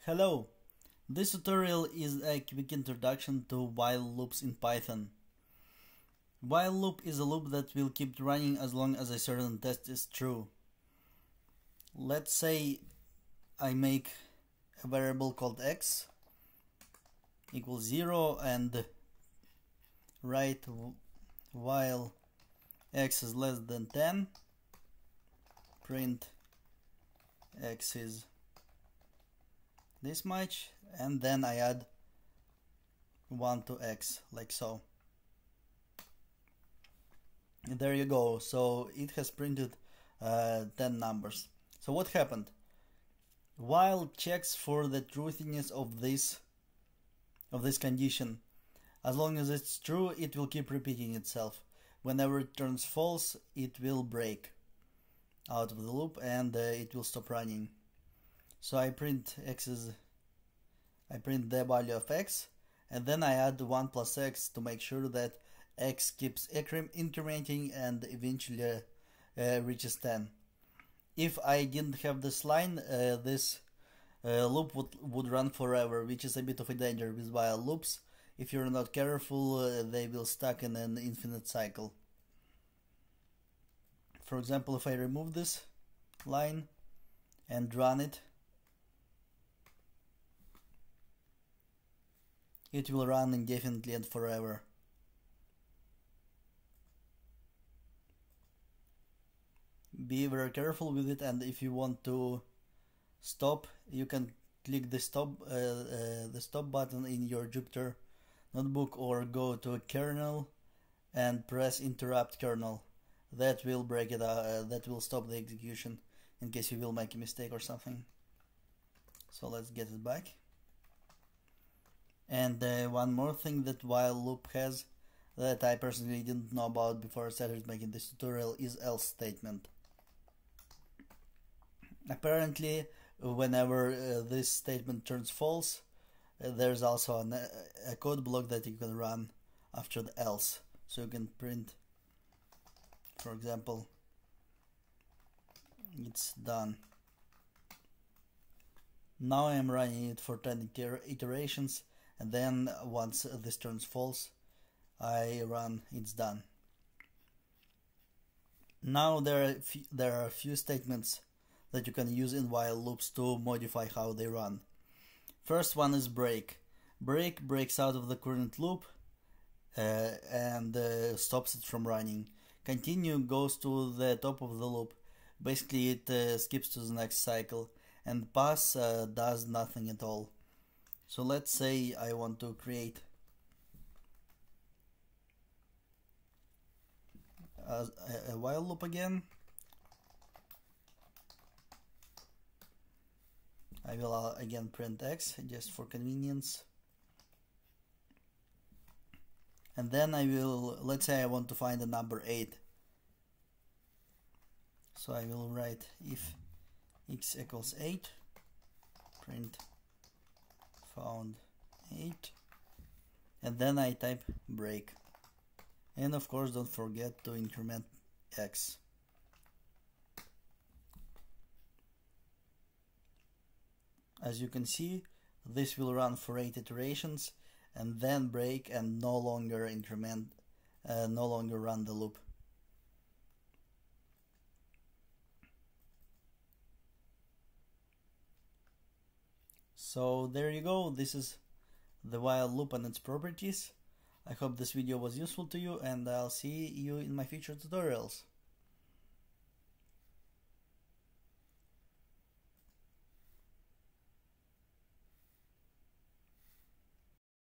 Hello! This tutorial is a quick introduction to while loops in Python. While loop is a loop that will keep running as long as a certain test is true. Let's say I make a variable called x equals 0 and write while x is less than 10, print x is this much, and then I add 1 to x, like so. And there you go. So it has printed 10 numbers. So what happened? While checks for the truthiness of this condition. As long as it's true, it will keep repeating itself. Whenever it turns false, it will break out of the loop and it will stop running. So I print the value of x, and then I add 1 plus x to make sure that x keeps incrementing and eventually reaches 10. If I didn't have this line, this loop would run forever, which is a bit of a danger with while loops. If you're not careful, they will stuck in an infinite cycle. For example, if I remove this line and run it, it will run indefinitely and forever. Be very careful with it, and if you want to stop, you can click the stop button in your Jupyter notebook, or go to kernel and press interrupt kernel. That will break it. That will stop the execution in case you will make a mistake or something. So let's get it back. And one more thing that while loop has that I personally didn't know about before I started making this tutorial is else statement. Apparently, whenever this statement turns false, there's also a code block that you can run after the else. So you can print, for example, it's done. Now I'm running it for 10 iterations, and then once this turns false, I run it's done. Now there are a few statements that you can use in while loops to modify how they run. First one is break. Break breaks out of the current loop and stops it from running. Continue goes to the top of the loop. Basically it skips to the next cycle. And pass does nothing at all. So let's say I want to create a while loop again. I will again print x just for convenience. And then I will, let's say I want to find the number 8. So I will write if x equals 8, print found 8, and then I type break. And of course don't forget to increment x. As you can see, this will run for 8 iterations and then break and no longer increment, no longer run the loop. So there you go, this is the while loop and its properties. I hope this video was useful to you, and I'll see you in my future tutorials.